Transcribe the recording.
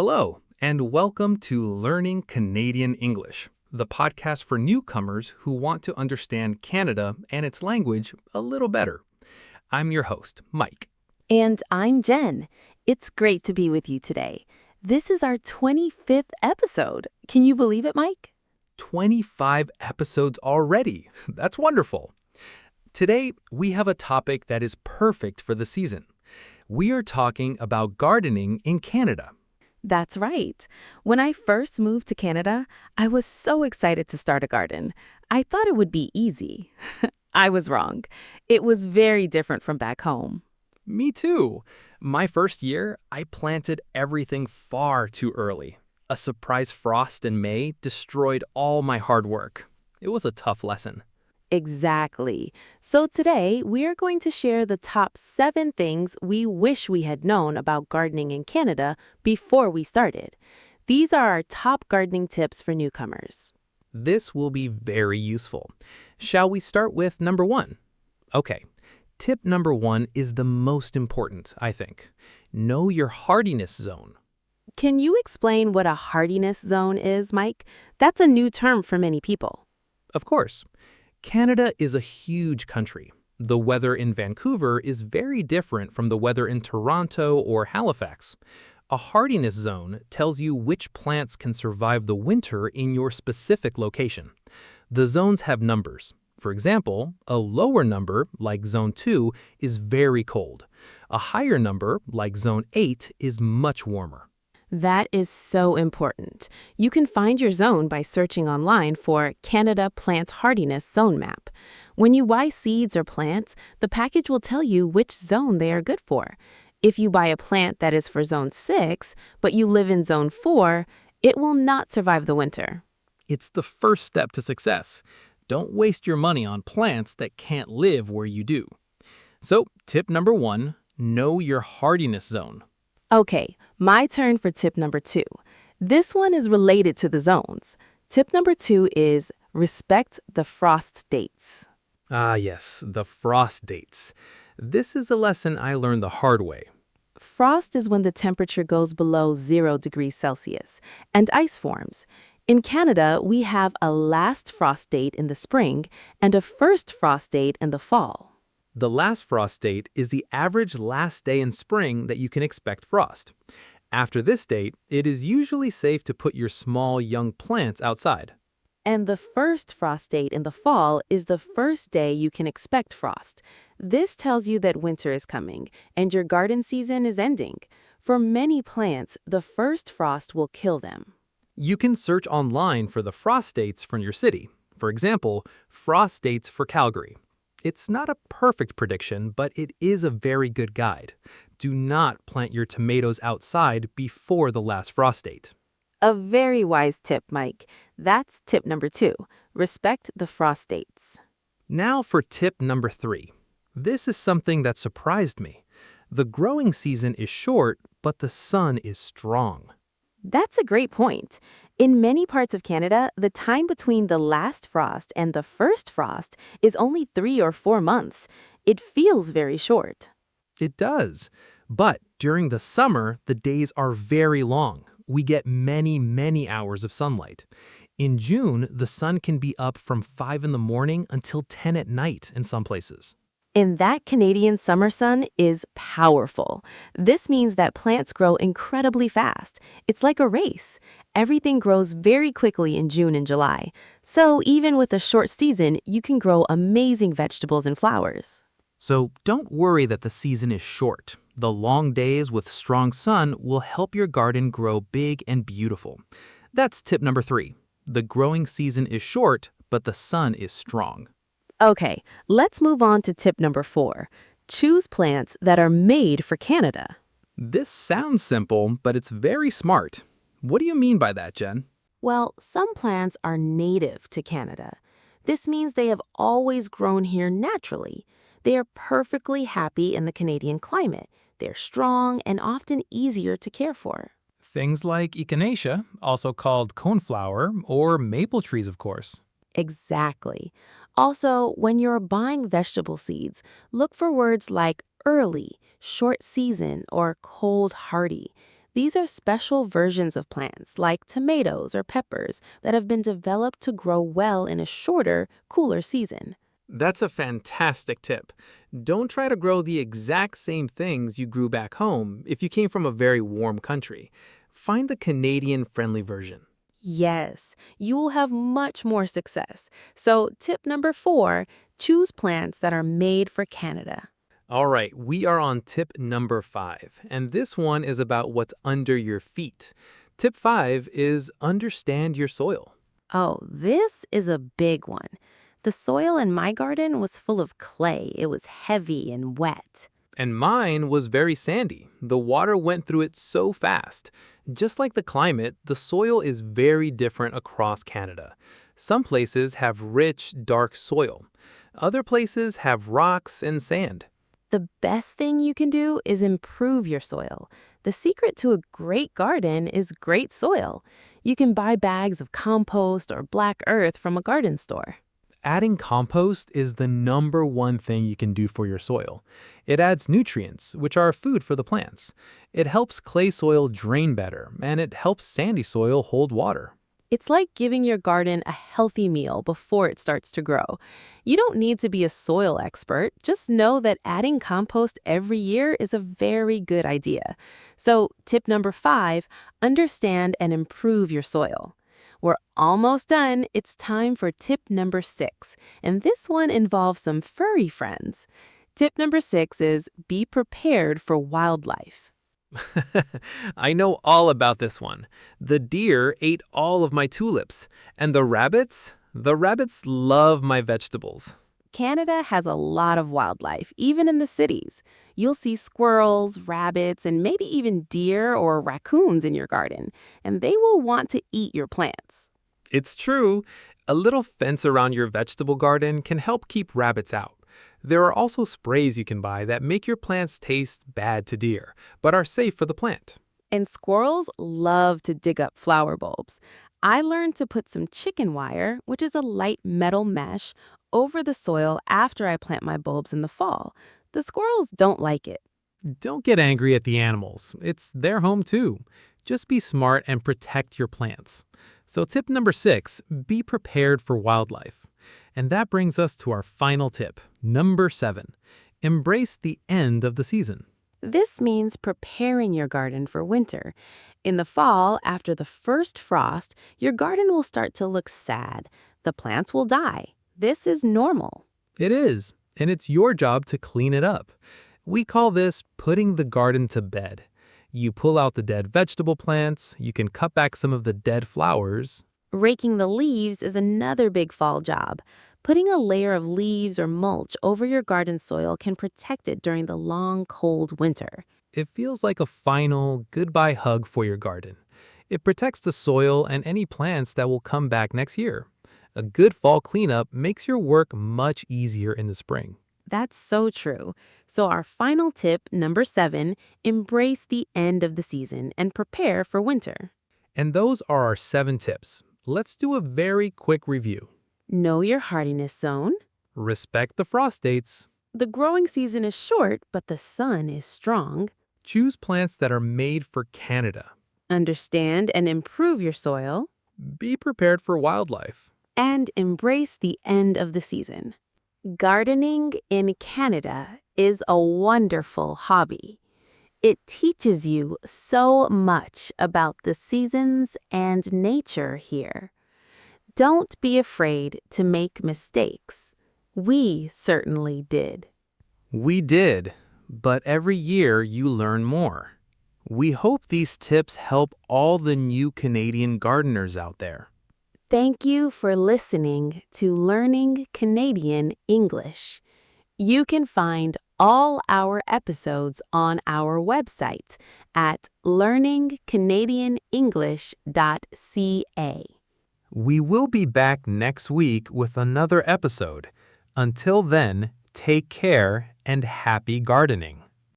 Hello, and welcome to Learning Canadian English, the podcast for newcomers who want to understand Canada and its language a little better. I'm your host, Mike. And I'm Jen. It's great to be with you today. This is our 25th episode. Can you believe it, Mike? 25 episodes already. That's wonderful. Today, we have a topic that is perfect for the season. We are talking about gardening in Canada. That's right. When I first moved to Canada, I was so excited to start a garden. I thought it would be easy. I was wrong. It was very different from back home. Me too. My first year, I planted everything far too early. A surprise frost in May destroyed all my hard work. It was a tough lesson. Exactly. So today, we are going to share the top 7 things we wish we had known about gardening in Canada before we started. These are our top gardening tips for newcomers. This will be very useful. Shall we start with number 1? Okay. Tip number 1 is the most important, I think. Know your hardiness zone. Can you explain what a hardiness zone is, Mike? That's a new term for many people. Of course. Canada is a huge country. The weather in Vancouver is very different from the weather in Toronto or Halifax. A hardiness zone tells you which plants can survive the winter in your specific location. The zones have numbers. For example, a lower number, like Zone 2, is very cold. A higher number, like Zone 8, is much warmer. That is so important. You can find your zone by searching online for Canada Plant Hardiness Zone Map. When you buy seeds or plants, the package will tell you which zone they are good for. If you buy a plant that is for Zone 6, but you live in Zone 4, it will not survive the winter. It's the first step to success. Don't waste your money on plants that can't live where you do. So, tip number 1, know your hardiness zone. Okay, my turn for tip number 2. This one is related to the zones. Tip number 2 is respect the frost dates. Ah, yes, the frost dates. This is a lesson I learned the hard way. Frost is when the temperature goes below 0 degrees Celsius and ice forms. In Canada, we have a last frost date in the spring and a first frost date in the fall. The last frost date is the average last day in spring that you can expect frost. After this date, it is usually safe to put your small young plants outside. And the first frost date in the fall is the first day you can expect frost. This tells you that winter is coming and your garden season is ending. For many plants, the first frost will kill them. You can search online for the frost dates from your city. For example, frost dates for Calgary. It's not a perfect prediction, but it is a very good guide. Do not plant your tomatoes outside before the last frost date. A very wise tip, Mike. That's tip number 2. Respect the frost dates. Now for tip number 3. This is something that surprised me. The growing season is short, but the sun is strong. That's a great point. In many parts of Canada, the time between the last frost and the first frost is only 3 or 4 months. It feels very short. It does. But during the summer, the days are very long. We get many hours of sunlight. In June, the sun can be up from 5 in the morning until 10 at night in some places. And that Canadian summer sun is powerful. This means that plants grow incredibly fast. It's like a race. Everything grows very quickly in June and July. So even with a short season, you can grow amazing vegetables and flowers. So don't worry that the season is short. The long days with strong sun will help your garden grow big and beautiful. That's tip number 3. The growing season is short, but the sun is strong. Okay, let's move on to tip number 4. Choose plants that are made for Canada. This sounds simple, but it's very smart. What do you mean by that, Jen? Well, some plants are native to Canada. This means they have always grown here naturally. They are perfectly happy in the Canadian climate. They're strong and often easier to care for. Things like echinacea, also called coneflower, or maple trees, of course. Exactly. Also, when you're buying vegetable seeds, look for words like early, short season, or cold hardy. These are special versions of plants, like tomatoes or peppers, that have been developed to grow well in a shorter, cooler season. That's a fantastic tip. Don't try to grow the exact same things you grew back home if you came from a very warm country. Find the Canadian-friendly version. Yes, you will have much more success. So, tip number 4, choose plants that are made for Canada. All right, we are on tip number 5, and this one is about what's under your feet. Tip 5 is understand your soil. Oh, this is a big one. The soil in my garden was full of clay. It was heavy and wet. And mine was very sandy. The water went through it so fast. Just like the climate, the soil is very different across Canada. Some places have rich, dark soil. Other places have rocks and sand. The best thing you can do is improve your soil. The secret to a great garden is great soil. You can buy bags of compost or black earth from a garden store. Adding compost is the number one thing you can do for your soil. It adds nutrients, which are food for the plants. It helps clay soil drain better, and it helps sandy soil hold water. It's like giving your garden a healthy meal before it starts to grow. You don't need to be a soil expert, just know that adding compost every year is a very good idea. So, tip number 5, understand and improve your soil. We're almost done. It's time for tip number 6, and this one involves some furry friends. Tip number 6 is be prepared for wildlife. I know all about this one. The deer ate all of my tulips, and the rabbits love my vegetables. Canada has a lot of wildlife, even in the cities. You'll see squirrels, rabbits, and maybe even deer or raccoons in your garden, and they will want to eat your plants. It's true. A little fence around your vegetable garden can help keep rabbits out. There are also sprays you can buy that make your plants taste bad to deer, but are safe for the plant. And squirrels love to dig up flower bulbs. I learned to put some chicken wire, which is a light metal mesh, over the soil after I plant my bulbs in the fall. The squirrels don't like it. Don't get angry at the animals. It's their home too. Just be smart and protect your plants. So tip number 6, be prepared for wildlife. And that brings us to our final tip, number 7, embrace the end of the season. This means preparing your garden for winter. In the fall, after the first frost, your garden will start to look sad. The plants will die. This is normal. It is, and it's your job to clean it up. We call this putting the garden to bed. You pull out the dead vegetable plants, you can cut back some of the dead flowers. Raking the leaves is another big fall job. Putting a layer of leaves or mulch over your garden soil can protect it during the long, cold winter. It feels like a final goodbye hug for your garden. It protects the soil and any plants that will come back next year. A good fall cleanup makes your work much easier in the spring. That's so true. So our final tip, number 7, embrace the end of the season and prepare for winter. And those are our 7 tips. Let's do a very quick review. Know your hardiness zone. Respect the frost dates. The growing season is short, but the sun is strong. Choose plants that are made for Canada. Understand and improve your soil. Be prepared for wildlife. And embrace the end of the season. Gardening in Canada is a wonderful hobby. It teaches you so much about the seasons and nature here. Don't be afraid to make mistakes. We certainly did. We did, but every year you learn more. We hope these tips help all the new Canadian gardeners out there. Thank you for listening to Learning Canadian English. You can find all our episodes on our website at learningcanadianenglish.ca. We will be back next week with another episode. Until then, take care and happy gardening.